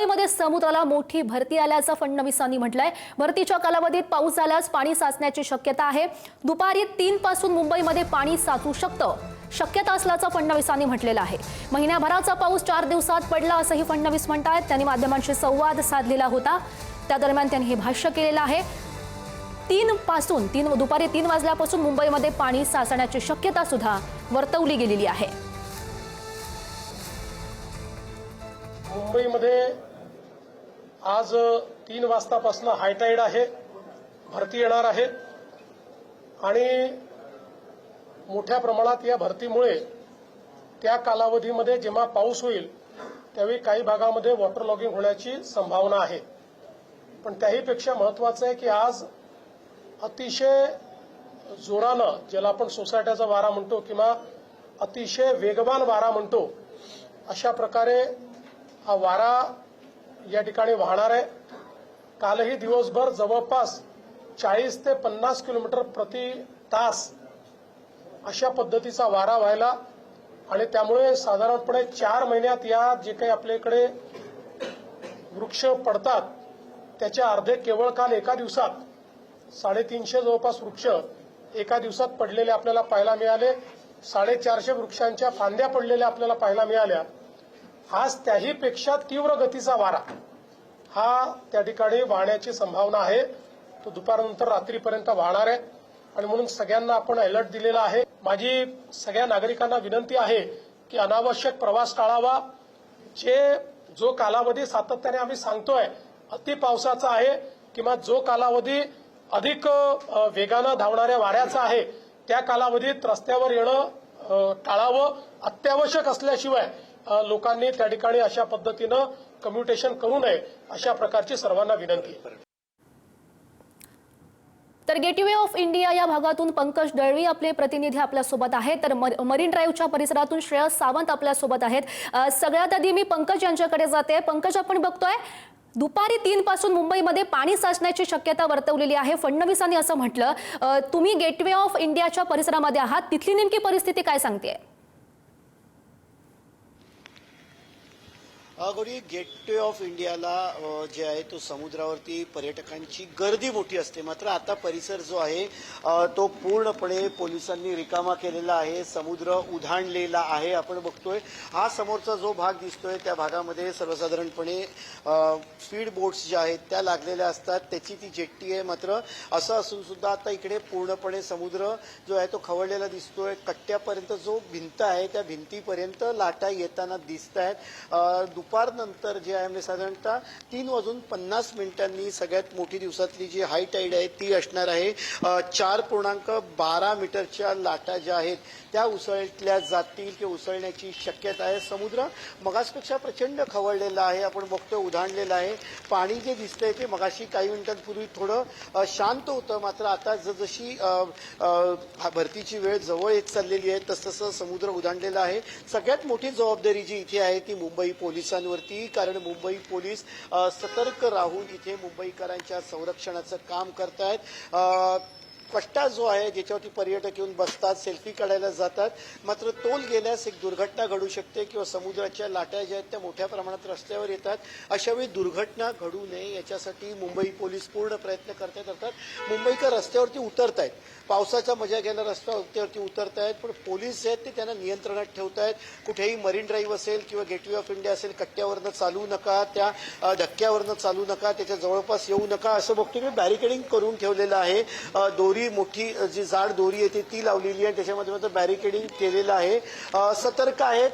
मुंबईमध्ये समुद्राला मोठी भरती आल्याचं फडणवीसांनी म्हटलंय। भरतीच्या कालावधीत पाऊस झाल्यास पाणी साचण्याची शक्यता आहे। दुपारी 3 पासून मुंबईमध्ये पाणी साचू शकतं, शक्यता असल्याचं फडणवीसांनी म्हटलेलं आहे। महिन्याभराचा पाऊस 4 दिवसात पडला असंही फडणवीस म्हणतात। त्यांनी माध्यमांशी संवाद साधलेला होता, त्या दरम्यान त्यांनी हे भाष्य केलेलं आहे। दुपारी 3 वाजल्यापासून मुंबईमध्ये पाणी साचण्याची शक्यता सुद्धा वर्तवली गेलेली आहे। मुंबईमध्ये आज 3 वाजतापासून हाय टाईड आहे, भरती येणार आहे आणि मोठ्या प्रमाणात या भरतीमुळे त्या कालावधीमध्ये जेव्हा पाऊस होईल त्यावेळी काही भागामध्ये वॉटर लॉगिंग होण्याची संभावना आहे। पण त्याहीपेक्षा महत्त्वाचं आहे की आज अतिशय जोरानं, ज्याला आपण सोसायट्याचा वारा म्हणतो किंवा अतिशय वेगवान वारा म्हणतो, अशा प्रकारे हा वारा या ठिकाणी वाहणार आहे। कालही दिवसभर जवळपास 40 ते 50 किलोमीटर प्रति तास अशा पद्धतीचा वारा व्हायला आणि त्यामुळे साधारणपणे 4 महिन्यात या जे काही आपल्याकडे वृक्ष पडतात त्याच्या अर्धे केवळ काल एका दिवसात 350 जवळपास वृक्ष एका दिवसात पडलेले आपल्याला पाहायला मिळाले। 450 वृक्षांच्या फांद्या पडलेल्या आपल्याला पाहायला मिळाल्या। आज त्याहीपेक्षा तीव्र गतीचा वारा हा त्या ठिकाणी वाहण्याची संभावना आहे। तो दुपारनंतर रात्रीपर्यंत वाहणार आहे आणि म्हणून सगळ्यांना आपण अलर्ट दिलेला आहे। माझी सगळ्या नागरिकांना विनंती आहे की अनावश्यक प्रवास टाळावा। जो कालावधी सातत्याने आम्ही सांगतोय अति पावसाचा आहे किंवा जो कालावधी अधिक वेगानं धावणाऱ्या वाऱ्याचा आहे त्या कालावधीत रस्त्यावर येणं टाळावं। अत्यावश्यक असल्याशिवाय लोकांनी त्या ठिकाणी अशा पद्धतीनं कम्युटेशन करू नये, अशा प्रकारची सर्वांना विनंती आहे। तर गेटवे ऑफ इंडिया या भागातून पंकज दळवी आपले प्रतिनिधी आपल्यासोबत आहेत, तर मरीन ड्राईव्हच्या परिसरातून श्रेयस सावंत आपल्यासोबत आहेत। सगळ्यात आधी मी पंकज यांच्याकडे जाते। पंकज, आपण बघतोय दुपारी 3 पासून मुंबईमध्ये पाणी साचण्याची शक्यता वर्तवलेली आहे। फडणवीसांनी असं म्हटलं, तुम्ही गेटवे ऑफ इंडियाच्या परिसरामध्ये आहात, तिथली नेमकी परिस्थिती काय सांगते? गौरी, गेटवे ऑफ इंडियाला जे आहे तो समुद्रावरती पर्यटकांची गर्दी मोठी असते, मात्र आता परिसर जो आहे तो पूर्णपणे पोलिसांनी रिकामा केलेला आहे। समुद्र उधाणलेला आहे। आपण बघतोय हा समोरचा जो भाग दिसतोय त्या भागामध्ये सर्वसाधारणपणे स्पीड बोट्स ज्या आहेत त्या लागलेल्या असतात, त्याची ती जेट्टी आहे। मात्र असं असून सुद्धा आता इकडे पूर्णपणे समुद्र जो आहे तो खवळलेला दिसतोय। कट्ट्यापर्यंत जो भिंत आहे त्या भिंतीपर्यंत लाटा येताना दिसत आहेत। दुपारनंतर जे आहे म्हणजे साधारणतः 3:50 सगळ्यात मोठी दिवसातली जी हाय टाईड आहे ती असणार आहे। 4.12 मीटरच्या लाटा ज्या आहेत त्या उसळल्या जातील किंवा उसळण्याची शक्यता आहे। समुद्र मगासपेक्षा प्रचंड खवळलेला आहे, आपण बघतोय उधाणलेला आहे। पाणी जे दिसतंय ते मगाशी काही मिनिटांपूर्वी थोडं शांत होतं, मात्र आता जसजशी भरतीची वेळ जवळ येत चाललेली आहे तसतसं समुद्र उधाणलेला आहे। सगळ्यात मोठी जबाबदारी जी इथे आहे ती मुंबई पोलिसांवरती, कारण मुंबई पोलीस सतर्क राहून इथे मुंबईकरांच्या संरक्षणाचं काम करतायत। पट्टा जो आहे ज्याच्यावरती पर्यटक येऊन बसतात, सेल्फी काढायला जातात, मात्र तोल गेल्यास एक दुर्घटना घडू शकते किंवा समुद्राच्या लाटा ज्या आहेत त्या मोठ्या प्रमाणात रस्त्यावर येतात। अशावेळी दुर्घटना घडू नये याच्यासाठी मुंबई पोलीस पूर्ण प्रयत्न करतायत। अर्थात मुंबईकर रस्त्यावरती उतरतायत, पावसाचा मजा घ्यायला रस्त्यावरती उतरतायत, पण पोलीस जे आहेत ते त्यांना नियंत्रणात ठेवतायत। कुठेही मरीन ड्राईव्ह असेल किंवा गेटवे ऑफ इंडिया असेल, कट्ट्यावरनं चालू नका, त्या धक्क्यावरनं चालू नका, त्याच्या जवळपास येऊ नका असं बघतोय मी बॅरिकेडिंग करून ठेवलेलं आहे। दोरी मोठी जी जाड दोरी येते ती लावलेली आहे, त्याच्यामध्ये मात्र बॅरिकेडिंग केलेलं आहे। सतर्क आहेत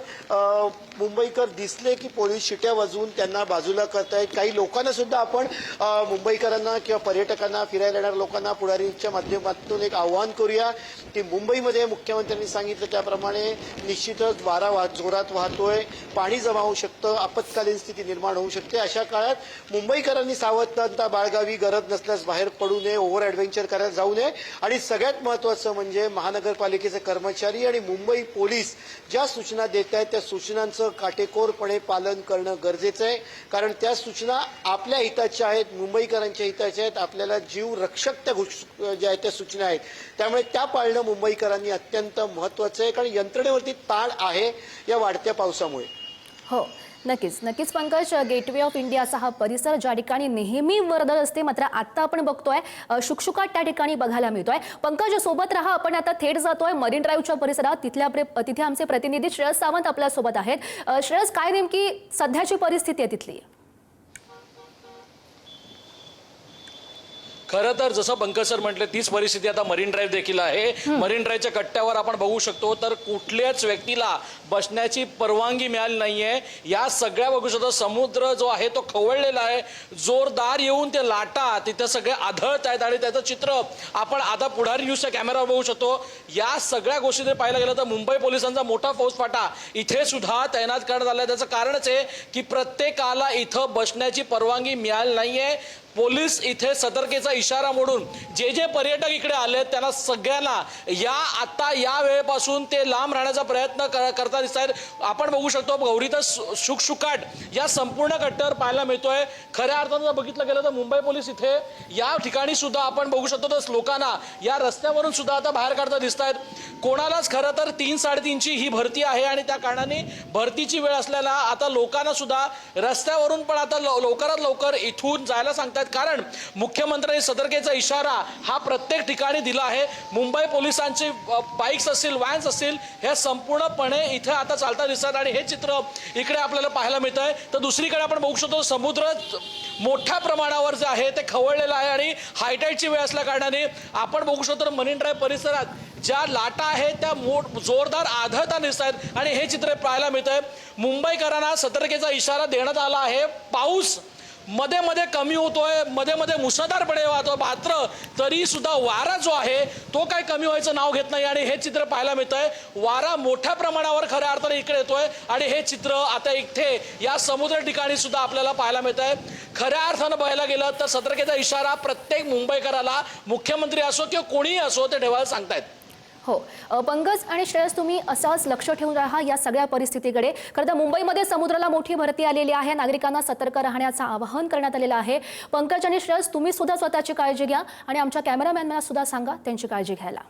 मुंबईकर, दिसले की पोलीस शिट्या वाजवून त्यांना बाजूला करतायत। काही लोकांना सुद्धा आपण मुंबईकरांना किंवा पर्यटकांना, फिरायला येणाऱ्या लोकांना पुढारीच्या माध्यमातून एक आव्हान करूया की मुंबईमध्ये मुख्यमंत्र्यांनी सांगितलं त्याप्रमाणे निश्चितच वारा जोरात वाहतोय, पाणी जमा होऊ शकतं, आपत्कालीन स्थिती निर्माण होऊ शकते। अशा काळात मुंबईकरांनी सावधानता बाळगावी, गरज नसल्यास बाहेर पडू नये, ओव्हर ॲडव्हेंचर करायला जाऊ नये आणि सगळ्यात महत्त्वाचं म्हणजे महानगरपालिकेचे कर्मचारी आणि मुंबई पोलीस ज्या सूचना देत आहेत त्या सूचनांचं काटेकोरपणे पालन करणं गरजेचं आहे, कारण त्या सूचना आपल्या हिताच्या आहेत, मुंबईकरांच्या हिताच्या आहेत। आपल्याला जीव रक्षक त्या ज्या आहेत त्या सूचना आहेत, त्यामुळे त्या पाळणं मुंबईकरांनी अत्यंत महत्त्वाचं आहे, कारण यंत्रणेवरती ताण आहे या वाढत्या पावसामुळे। हो, नक्कीच नक्कीच पंकज, गेटवे ऑफ इंडियाचा हा परिसर ज्या ठिकाणी नेहमी वर्दळ असते, मात्र आता आपण बघतोय शुकशुकाट त्या ठिकाणी बघायला मिळतोय. पंकज, सोबत राहा, आपण आता थेट जातोय मरीन ड्राईव्हच्या परिसरात. तिथे आमचे प्रतिनिधी श्रेयस सावंत आपल्या सोबत आहेत. श्रेयस, काय नेमकी सध्याची परिस्थिती आहे तिथली? खरं तर जसं पंकज सर म्हटले तीच परिस्थिती आता मरीन ड्राईव्ह देखील आहे. मरीन ड्राईव्हच्या कट्ट्यावर आपण बघू शकतो तर कुठल्याच व्यक्तीला बसण्याची परवानगी मिळाली नाहीये. या सगळ्या बघू शकतो समुद्र जो आहे तो खवळलेला आहे. जोरदार येऊन ते लाटा तिथे सगळे आढळत आहेत आणि त्याचं चित्र आपण आता पुढारी न्यूजच्या कॅमेरावर बघू शकतो. या सगळ्या गोष्टी जर पाहायला गेलं तर मुंबई पोलिसांचा मोठा फौजफाटा इथे सुद्धा तैनात करण्यात आला आहे. त्याचं कारणच आहे की प्रत्येकाला इथं बसण्याची परवानगी मिळाली नाहीये. पोलीस इथे सतर्कतेचा इशारा मोडून जे जे पर्यटक इकडे आले त्यांना सगळ्यांना आता या वेळेपासून ते लांब राहण्याचा प्रयत्न करता दिसत आहेत. आपण बघू शकतो गौरीचा शुकशुकाट या संपूर्ण कट्ट्यावर पाहायला मिळतोय. खऱ्या अर्थानं जर बघितलं गेलं तर मुंबई पोलीस इथे या ठिकाणी सुद्धा आपण बघू शकतो तर लोकांना या रस्त्यावरून सुद्धा आता बाहेर काढता दिसत आहेत. कोणालाच खरं तर 3-3.5ची ही भरती आहे आणि त्या कारणाने भरतीची वेळ असल्याला आता लोकांना सुद्धा रस्त्यावरून पण आता लवकरात लवकर इथून जायला सांगतात. कारण मुख्यमंत्र्यांनी सतर्कतेचा इशारा हा प्रत्येक ठिकाणी दिला आहे. मुंबई पोलिसांचे बाईक्स असतील, व्हॅन्स असतील, हे संपूर्णपणे इथे आता चालता दिसतात आणि हे चित्र इकडे आपल्याला पाहायला मिळत आहे. तर दुसरीकडे आपण बघू शकतो समुद्र मोठ्या प्रमाणावर जे आहे ते खवळलेलं आहे आणि हायटाईडची वेळ असल्या कारणाने आपण बघू शकतो मरीन ड्राईव्ह परिसरात ज्या लाटा आहेत त्या जोरदार आढळताना दिसत आहेत आणि हे चित्र पाहायला मिळत आहे. मुंबईकरांना सतर्कतेचा इशारा देण्यात आला आहे. पाऊस मध्ये मध्ये कमी होतोय, मध्ये मध्ये मुसळधारपणे वाहतोय, मात्र तरी सुद्धा वारा जो आहे तो काय कमी व्हायचं नाव घेत नाही आणि हे चित्र पाहायला मिळतंय. वारा मोठ्या प्रमाणावर खऱ्या अर्थाने इकडे येतोय आणि हे चित्र आता इथे या समुद्र ठिकाणी सुद्धा आपल्याला पाहायला मिळत आहे. खऱ्या अर्थानं बघायला गेलं तर सतर्कतेचा इशारा प्रत्येक मुंबईकराला मुख्यमंत्री असो किंवा कोणीही असो ते ठेवायला सांगतायत. हो पंकज आणि श्रेयस, तुम्ही असाच लक्ष ठेवून राहा या सगळ्या परिस्थितीकडे. खरं तर मुंबईमध्ये समुद्राला मोठी भरती आलेली आहे. नागरिकांना सतर्क राहण्याचं आवाहन करण्यात आलेलं आहे. पंकज आणि श्रेयस, तुम्ही सुद्धा स्वतःची काळजी घ्या आणि आमच्या कॅमेरामॅनला सुद्धा सांगा त्यांची काळजी घ्यायला.